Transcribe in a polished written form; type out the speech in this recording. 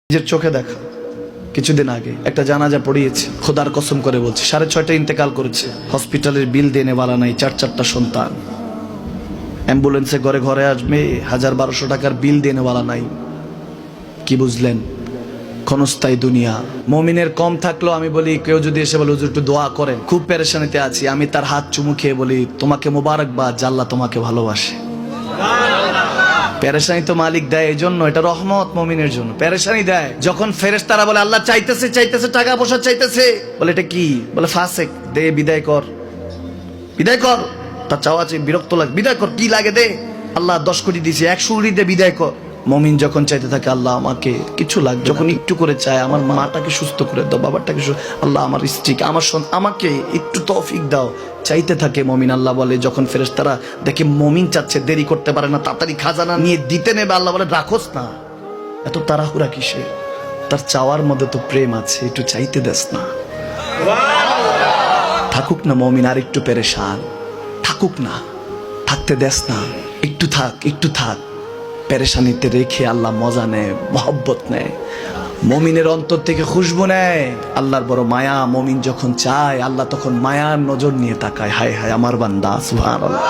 নিজের চোখে দেখা কিছুদিন আগে একটা জানাজা পড়িয়েছে, খোদার কসম করে বলছে 6:30 ইন্তেকাল করেছে। হসপিটালের বিল দেনে বালা নাই, 4-4টা সন্তান, অ্যাম্বুলেন্সে ঘরে ঘরে আসবে, 1000-1200 টাকার বিল দেনে বালা নাই। কি বুঝলেন? ক্ষণস্থায়ী দুনিয়া। মুমিনের কম থাকলেও আমি বলি, কেউ যদি এসে বলে হুজুর একটু দোয়া করেন, খুব পেরেশানিতে আছি, আমি তার হাত চুমু খেয়ে বলি তোমাকে মোবারকবাদ, আল্লাহ তোমাকে ভালোবাসে। পেরেশানি তো মালিক দেয়, এই জন্য এটা রহমত মুমিনের জন্য। পেরেশানি দেয় যখন ফেরেশতারা বলে আল্লাহ চাইতেছে চাইতেছে, টাকা পয়সা চাইতেছে, বলে এটা কি? বলে ফাসেক, দে বিদায় কর, বিদায় কর। তার চাওয়া আছে, বিরক্ত লাগে, বিদায় কর, কি লাগে দে। আল্লাহ 10 কোটি দিয়েছে, 100 কোটি দে, বিদায় কর। মুমিন যখন চাইতে থাকে আল্লাহ আমাকে কিছু লাগবে, যখন একটু করে চায় আমার মাটাকে সুস্থ করে দাও, বাবাটাকে আল্লাহ আমার স্ত্রীকে, আমার আমাকে একটু তৌফিক দাও, চাইতে থাকে মুমিন। আল্লাহ বলে যখন ফেরেশতারা দেখে মুমিন চাচ্ছে, দেরি করতে পারে না, তাড়াতাড়ি খাজানা নিয়ে দিতে নেবে, আল্লাহ বলে রাখোস না, এত তাড়াহুড়া কিসে? তার চাওয়ার মধ্যে তো প্রেম আছে, একটু চাইতে দেস না। থাকুক না মুমিন আর একটু পেরেশান, থাকুক না, থাকতে দেস না, একটু থাক, একটু থাক। পেরেশানিতে রেখে আল্লাহ মজা নেয়, মহব্বত নেয়, মুমিনের অন্তর থেকে খুশবু নেয়। আল্লাহর বড় মায়া, মুমিন যখন চায় আল্লাহ তখন মায়ার নজর নিয়ে তাকায়, হায় হায় আমার বান্দা, সুবহানাল্লাহ।